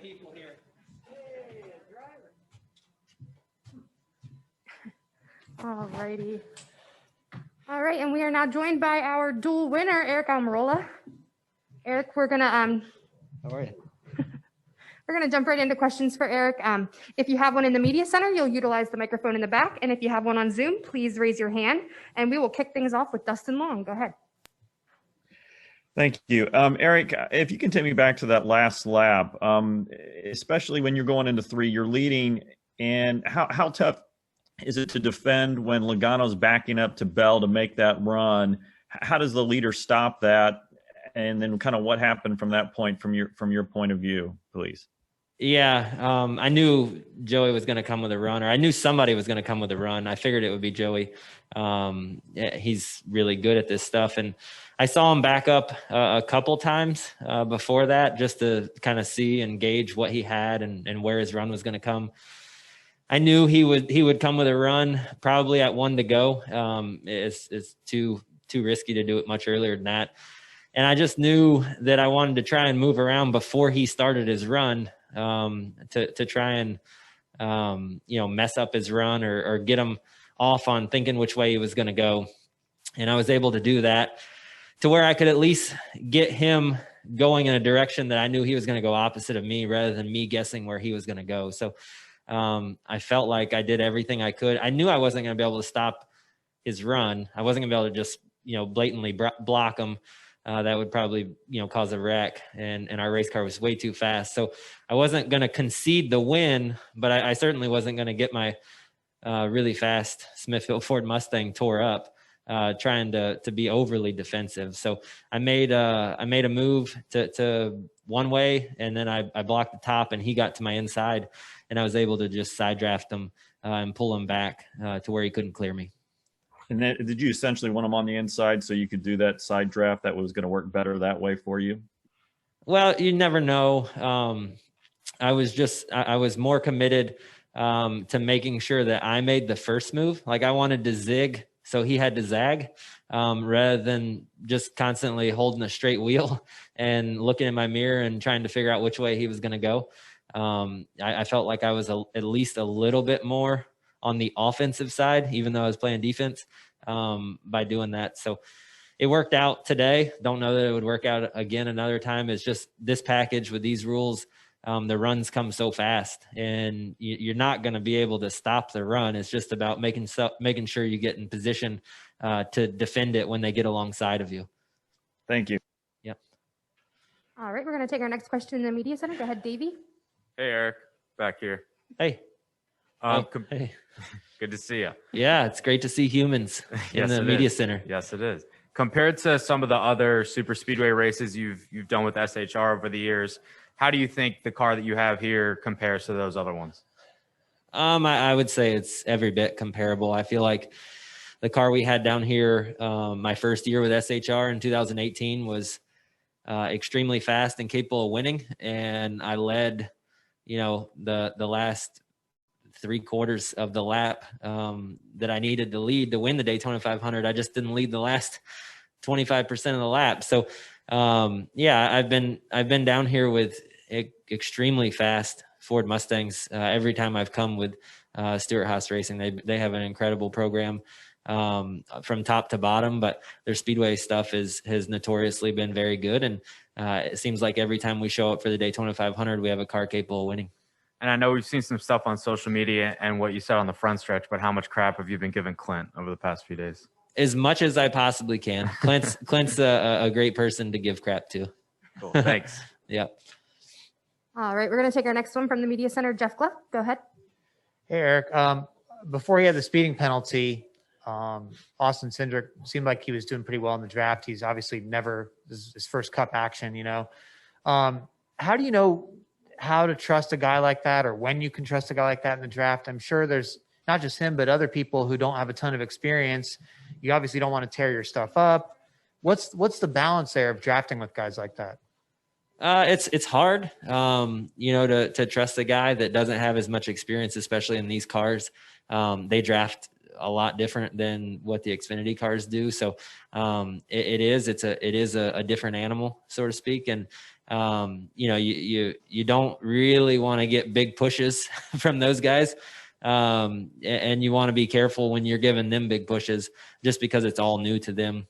people here. All righty. All right, and we are now joined by our dual winner, Aric Almirola. Aric, we're gonna How are you? we're gonna jump right into questions for Aric. If you have one in the media center, you'll utilize the microphone in the back, and if you have one on Zoom, please raise your hand, and we will kick things off with Dustin Long. Go ahead. Thank you. Aric, if you can take me back to that last lap, especially when you're going into 3, you're leading, and how tough is it to defend when Logano's backing up to Bell to make that run? How does the leader stop that? And then kind of what happened from that point, from your point of view, please? Yeah, I knew Joey was going to come with a run, or I knew somebody was going to come with a run. I figured it would be Joey. He's really good at this stuff. And I saw him back up a couple times before that, just to kind of see and gauge what he had and where his run was going to come. I knew he would come with a run probably at 1 to go. It's too risky to do it much earlier than that. And I just knew that I wanted to try and move around before he started his run, to try and, mess up his run or get him off on thinking which way he was going to go. And I was able to do that to where I could at least get him going in a direction that I knew he was going to go opposite of me, rather than me guessing where he was going to go. So I felt like I did everything I could. I knew I wasn't going to be able to stop his run. I wasn't going to be able to just, blatantly block him. That would probably, cause a wreck, and our race car was way too fast. So I wasn't going to concede the win, but I certainly wasn't going to get my really fast Smithfield Ford Mustang tore up, trying to be overly defensive. So I made a move to one way, and then I blocked the top, and he got to my inside, and I was able to just side draft him and pull him back to where he couldn't clear me. And then, did you essentially want him on the inside so you could do that side draft that was going to work better that way for you? Well, you never know. I was more committed to making sure that I made the first move. Like, I wanted to zig, so he had to zag, rather than just constantly holding a straight wheel and looking in my mirror and trying to figure out which way he was going to go. I felt like I was at least a little bit more on the offensive side, even though I was playing defense, by doing that. So it worked out today. Don't know that it would work out again another time. It's just this package with these rules. The runs come so fast, and you're not going to be able to stop the run. It's just about making sure you get in position to defend it when they get alongside of you. Thank you. Yep. All right, we're going to take our next question in the media center. Go ahead, Davey. Hey, Aric, back here. Hey. Hey. Good to see you. Yeah, it's great to see humans in the media center. Yes, it is. Compared to some of the other super speedway races you've done with SHR over the years, how do you think the car that you have here compares to those other ones? I would say it's every bit comparable. I feel like the car we had down here my first year with SHR in 2018 was extremely fast and capable of winning, and I led the last 3/4 of the lap that I needed to lead to win the Daytona 500. I just didn't lead the last 25% of the lap. So I've been down here with extremely fast Ford Mustangs every time I've come with Stewart Haas Racing. They have an incredible program from top to bottom, but their speedway stuff has notoriously been very good. And it seems like every time we show up for the Daytona 500, we have a car capable of winning. And I know we've seen some stuff on social media and what you said on the front stretch, but how much crap have you been giving Clint over the past few days? As much as I possibly can. Clint's a great person to give crap to. Cool. Thanks. Yep. All right, we're going to take our next one from the media center. Jeff Gluck, go ahead. Hey, Aric. Before he had the speeding penalty, Austin Cindric seemed like he was doing pretty well in the draft. He's obviously his first cup action, How do you know how to trust a guy like that, or when you can trust a guy like that in the draft? I'm sure there's not just him, but other people who don't have a ton of experience. You obviously don't want to tear your stuff up. What's the balance there of drafting with guys like that? It's hard, to trust a guy that doesn't have as much experience, especially in these cars. They draft a lot different than what the Xfinity cars do. So it is a different animal, so to speak. And You don't really want to get big pushes from those guys. And you want to be careful when you're giving them big pushes just because it's all new to them.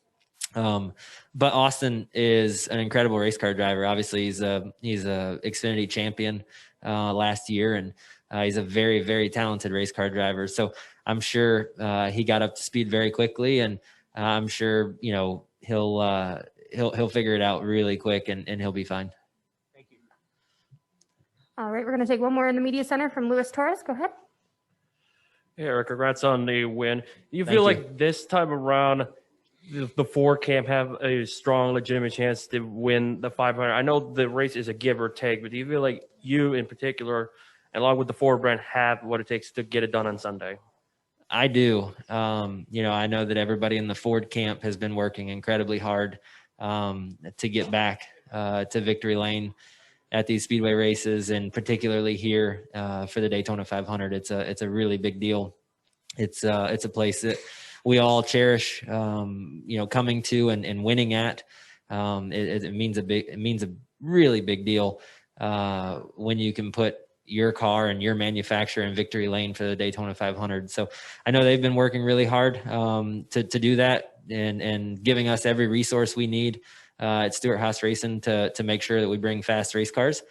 But Austin is an incredible race car driver. Obviously he's a Xfinity champion, last year, and he's a very, very talented race car driver. So I'm sure, he got up to speed very quickly, and I'm sure, he'll figure it out really quick, and he'll be fine. Thank you. All right, we're going to take one more in the media center from Luis Torres. Go ahead. Hey, Eric, congrats on the win. Do you Thank feel you. like this time around, the Ford camp have a strong, legitimate chance to win the 500? I know the race is a give or take, but do you feel like you in particular, along with the Ford brand, have what it takes to get it done on Sunday? I do. I know that everybody in the Ford camp has been working incredibly hard, to get back, to victory lane at these speedway races, and particularly here, for the Daytona 500. It's a really big deal. It's a place that we all cherish, coming to and winning at. It means a really big deal, when you can put your car and your manufacturer in victory lane for the Daytona 500. So I know they've been working really hard, to do that, and giving us every resource we need, at Stewart Haas Racing to make sure that we bring fast race cars.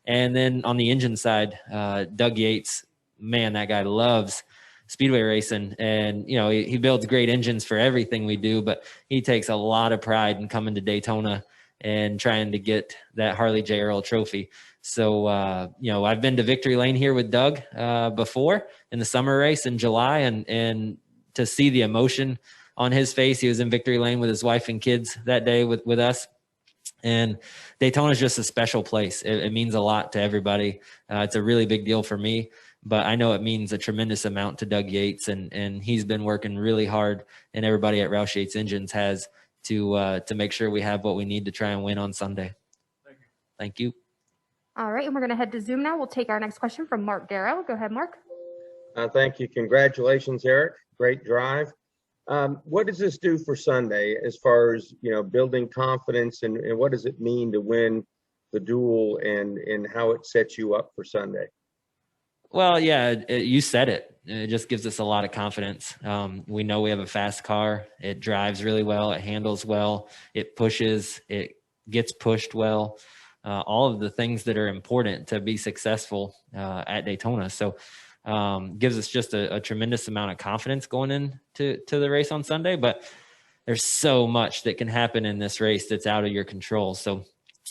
And then on the engine side, Doug Yates, man, that guy loves speedway racing, and he builds great engines for everything we do, but he takes a lot of pride in coming to Daytona and trying to get that Harley J. Earl trophy. So, I've been to victory lane here with Doug, before in the summer race in July, and to see the emotion on his face. He was in victory lane with his wife and kids that day with us. And Daytona is just a special place. It means a lot to everybody. It's a really big deal for me, but I know it means a tremendous amount to Doug Yates, and he's been working really hard, and everybody at Roush Yates Engines has to make sure we have what we need to try and win on Sunday. Thank you. All right, and we're going to head to Zoom now. We'll take our next question from Mark Darrow. Go ahead, Mark. Thank you. Congratulations, Eric. Great drive. What does this do for Sunday as far as, building confidence, and what does it mean to win the duel, and how it sets you up for Sunday? Well, yeah, you said it. It just gives us a lot of confidence. We know we have a fast car. It drives really well. It handles well. It pushes. It gets pushed well. All of the things that are important to be successful at Daytona. So gives us just a tremendous amount of confidence going into the race on Sunday. But there's so much that can happen in this race that's out of your control. So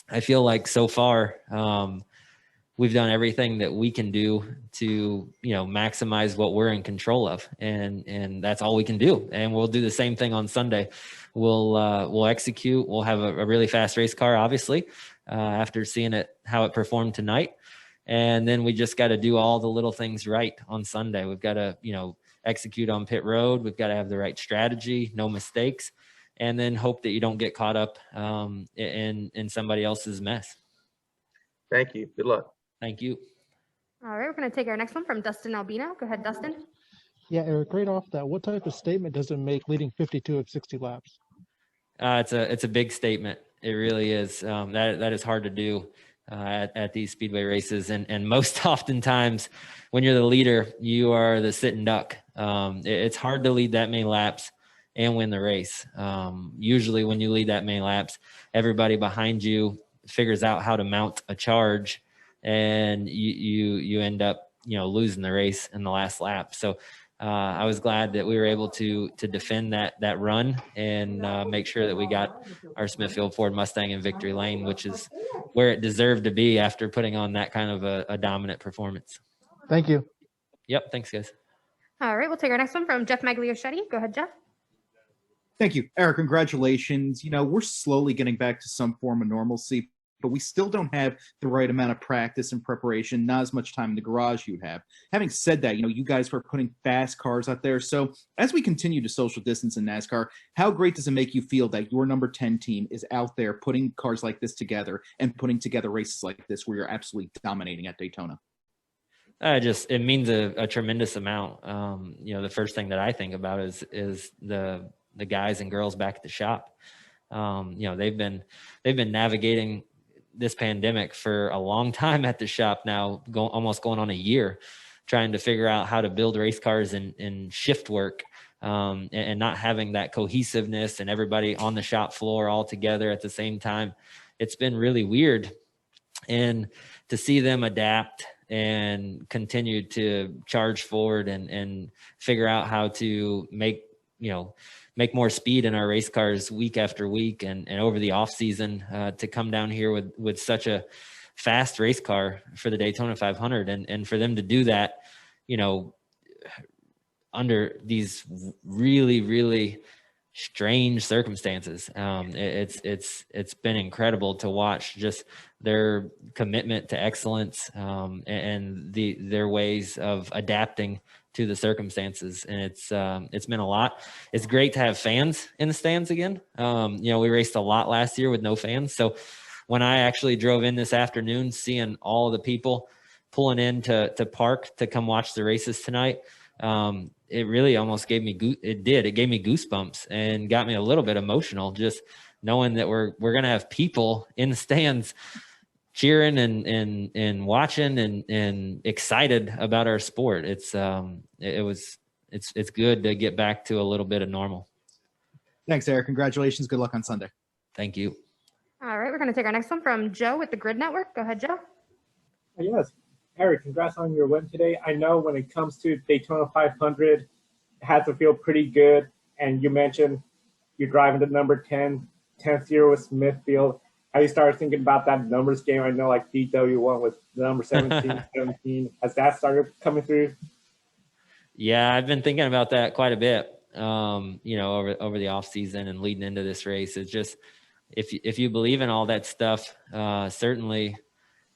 I feel like so far we've done everything that we can do to maximize what we're in control of, and that's all we can do. And we'll do the same thing on Sunday. We'll execute. We'll have a really fast race car, obviously, after seeing how it performed tonight. And then we just got to do all the little things right on Sunday. We've got to, execute on pit road. We've got to have the right strategy, no mistakes, and then hope that you don't get caught up in somebody else's mess. Thank you. Good luck. Thank you. All right, we're going to take our next one from Dustin Albino. Go ahead, Dustin. Yeah, Eric, right off that, what type of statement does it make leading 52 of 60 laps? It's a big statement. It really is. That is hard to do at these speedway races, and most oftentimes when you're the leader, you are the sitting duck. It's hard to lead that many laps and win the race. Usually when you lead that many laps, everybody behind you figures out how to mount a charge, and you end up losing the race in the last lap. So I was glad that we were able to defend that run and make sure that we got our Smithfield Ford Mustang in victory lane, which is where it deserved to be after putting on that kind of a dominant performance. Thank you. Yep. Thanks, guys. All right, we'll take our next one from Jeff Magliochetti. Go ahead, Jeff. Thank you, Eric. Congratulations. We're slowly getting back to some form of normalcy, but we still don't have the right amount of practice and preparation, not as much time in the garage you'd have. Having said that, you guys were putting fast cars out there. So as we continue to social distance in NASCAR, how great does it make you feel that your number 10 team is out there putting cars like this together and putting together races like this where you're absolutely dominating at Daytona? It means a tremendous amount. The first thing that I think about is the guys and girls back at the shop. They've been navigating this pandemic for a long time at the shop now, almost going on a year, trying to figure out how to build race cars in shift work, and not having that cohesiveness and everybody on the shop floor all together at the same time. It's been really weird. And to see them adapt and continue to charge forward and figure out how to make more speed in our race cars week after week and over the off season, to come down here with such a fast race car for the Daytona 500, and for them to do that, under these really, really strange circumstances. It's been incredible to watch just their commitment to excellence, and their ways of adapting to the circumstances. And it's been a lot. It's great to have fans in the stands again. We raced a lot last year with no fans. So when I actually drove in this afternoon, seeing all the people pulling in to park to come watch the races tonight, it really almost gave me goosebumps and got me a little bit emotional, just knowing that we're going to have people in the stands cheering and watching and excited about our sport. It's good to get back to a little bit of normal. Thanks, Aric. Congratulations. Good luck on Sunday. Thank you. All right, we're going to take our next one from Joe with the Grid Network. Go ahead, Joe. Yes. Aric, congrats on your win today. I know when it comes to Daytona 500, it has to feel pretty good. And you mentioned you're driving the number 10, 10th year with Smithfield. Have you started thinking about that numbers game? I know like DW1 with the number 17, 17. Has that started coming through? Yeah, I've been thinking about that quite a bit, over the off season and leading into this race. It's just, if you believe in all that stuff, certainly,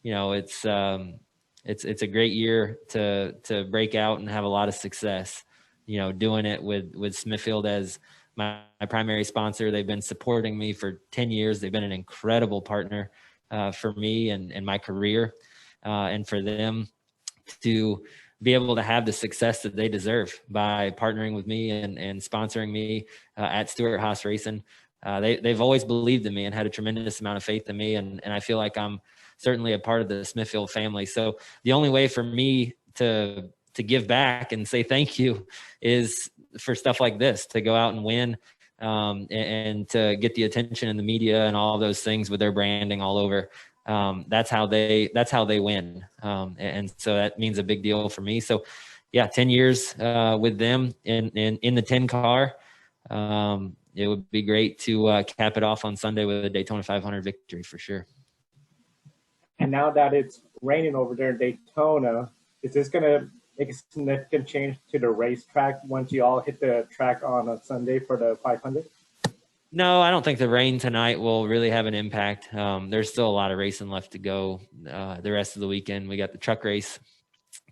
it's a great year to break out and have a lot of success, doing it with Smithfield as my primary sponsor. They've been supporting me for 10 years. They've been an incredible partner for me and my career, and for them to be able to have the success that they deserve by partnering with me and sponsoring me at Stewart Haas Racing. They've always believed in me and had a tremendous amount of faith in me. And I feel like I'm certainly a part of the Smithfield family. So the only way for me to give back and say thank you is for stuff like this, to go out and win, and to get the attention in the media and all those things with their branding all over. That's how they win. And so that means a big deal for me. So yeah, 10 years with them in the 10 car. It would be great to cap it off on Sunday with a Daytona 500 victory for sure. And now that it's raining over there in Daytona, is this going to make a significant change to the racetrack once you all hit the track on a Sunday for the 500? No, I don't think the rain tonight will really have an impact. There's still a lot of racing left to go the rest of the weekend. We got the truck race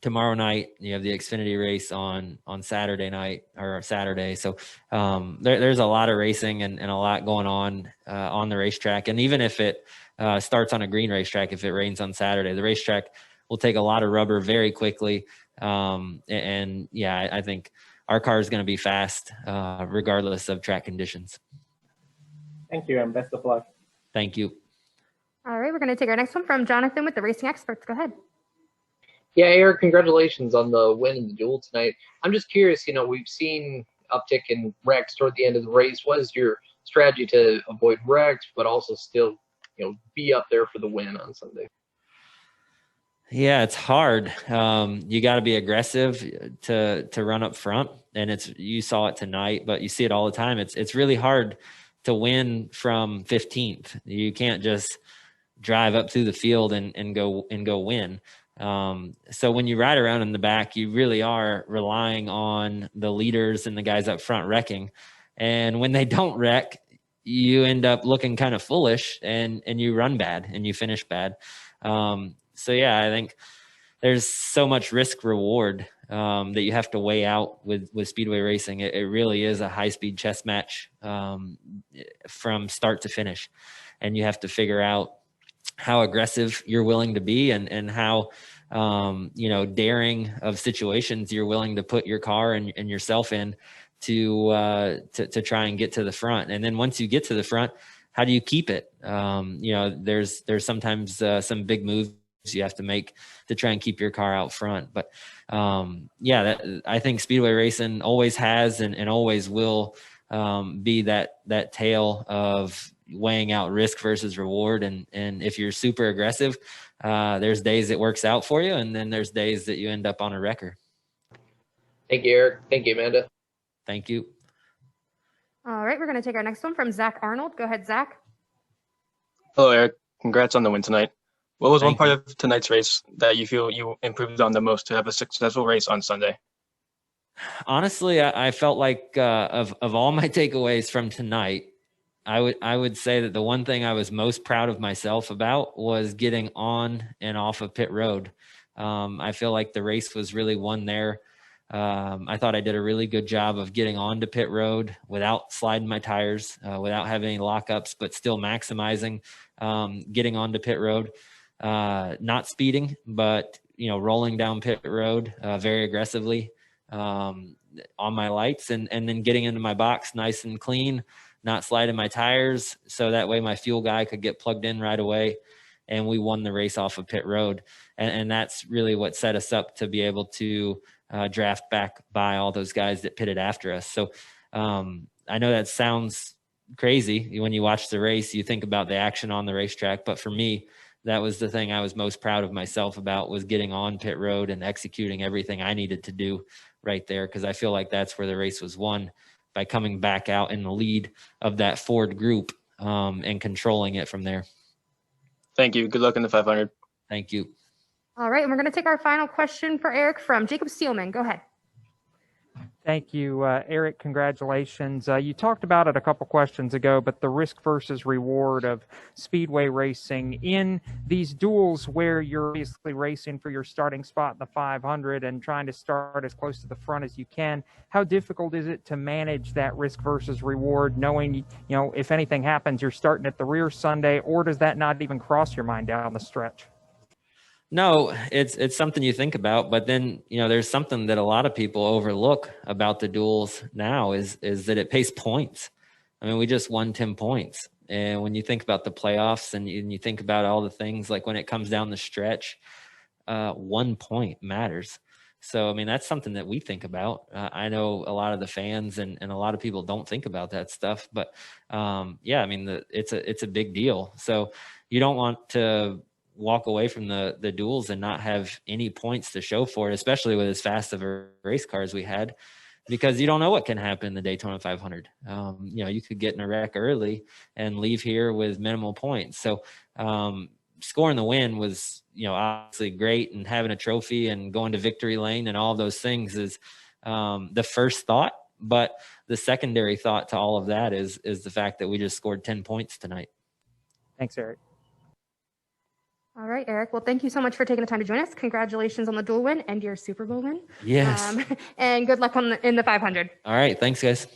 tomorrow night. You have the Xfinity race on Saturday night or Saturday. So there's a lot of racing and a lot going on the racetrack. And even if it starts on a green racetrack, if it rains on Saturday, the racetrack will take a lot of rubber very quickly. And yeah, I think our car is going to be fast regardless of track conditions. Thank you, and best of luck. Thank you. All right, we're going to take our next one from Jonathan with the Racing Experts. Go ahead. Yeah, Aric, congratulations on the win in the duel tonight. I'm just curious, we've seen uptick in wrecks toward the end of the race. What is your strategy to avoid wrecks, but also still, be up there for the win on Sunday? Yeah, it's hard. You got to be aggressive to run up front, and you saw it tonight, but you see it all the time. It's really hard to win from 15th. You can't just drive up through the field and go win. So when you ride around in the back, you really are relying on the leaders and the guys up front wrecking. And when they don't wreck, you end up looking kind of foolish and you run bad and you finish bad. So yeah, I think there's so much risk reward that you have to weigh out with speedway racing. It really is a high speed chess match from start to finish. And you have to figure out how aggressive you're willing to be and how, daring of situations you're willing to put your car and yourself in to try and get to the front. And then once you get to the front, how do you keep it? There's sometimes some big moves you have to make to try and keep your car out front. But I think speedway racing always has and always will be that tale of weighing out risk versus reward. And if you're super aggressive, there's days it works out for you, and then there's days that you end up on a wrecker. Thank you, Aric. Thank you, Amanda. Thank you. All right, we're going to take our next one from Zach Arnold. Go ahead, Zach. Hello, Aric. Congrats on the win tonight. What was one Thank part you. of tonight's race that you feel you improved on the most to have a successful race on Sunday? Honestly, I felt like of all my takeaways from tonight, I would say that the one thing I was most proud of myself about was getting on and off of pit road. I feel like the race was really won there. I thought I did a really good job of getting onto pit road without sliding my tires, without having any lockups, but still maximizing getting onto pit road, not speeding, but rolling down pit road very aggressively on my lights, and then getting into my box nice and clean, not sliding my tires, so that way my fuel guy could get plugged in right away, and we won the race off of pit road. And that's really what set us up to be able to draft back by all those guys that pitted after us. So I know that sounds crazy. When you watch the race, you think about the action on the racetrack, but for me, that was the thing I was most proud of myself about, was getting on pit road and executing everything I needed to do right there, because I feel like that's where the race was won, by coming back out in the lead of that Ford group and controlling it from there. Thank you. Good luck in the 500. Thank you. All right, and we're going to take our final question for Aric from Jacob Steelman. Go ahead. Thank you, Aric. Congratulations. You talked about it a couple questions ago, but the risk versus reward of speedway racing in these duels where you're basically racing for your starting spot in the 500 and trying to start as close to the front as you can. How difficult is it to manage that risk versus reward, knowing, if anything happens, you're starting at the rear Sunday, or does that not even cross your mind down the stretch? No, it's something you think about, but then, there's something that a lot of people overlook about the duels now is that it pays points. I mean, we just won 10 points. And when you think about the playoffs and you think about all the things, like when it comes down the stretch, 1 point matters. So, I mean, that's something that we think about. I know a lot of the fans and a lot of people don't think about that stuff, but it's a big deal. So you don't want to walk away from the duels and not have any points to show for it, especially with as fast of a race car as we had, because you don't know what can happen in the Daytona 500. You could get in a wreck early and leave here with minimal points. So scoring the win was, obviously great, and having a trophy and going to victory lane and all those things is the first thought. But the secondary thought to all of that is the fact that we just scored 10 points tonight. Thanks, Aric. All right, Aric. Well, thank you so much for taking the time to join us. Congratulations on the dual win and your Super Bowl win. Yes. And good luck in the 500. All right. Thanks, guys.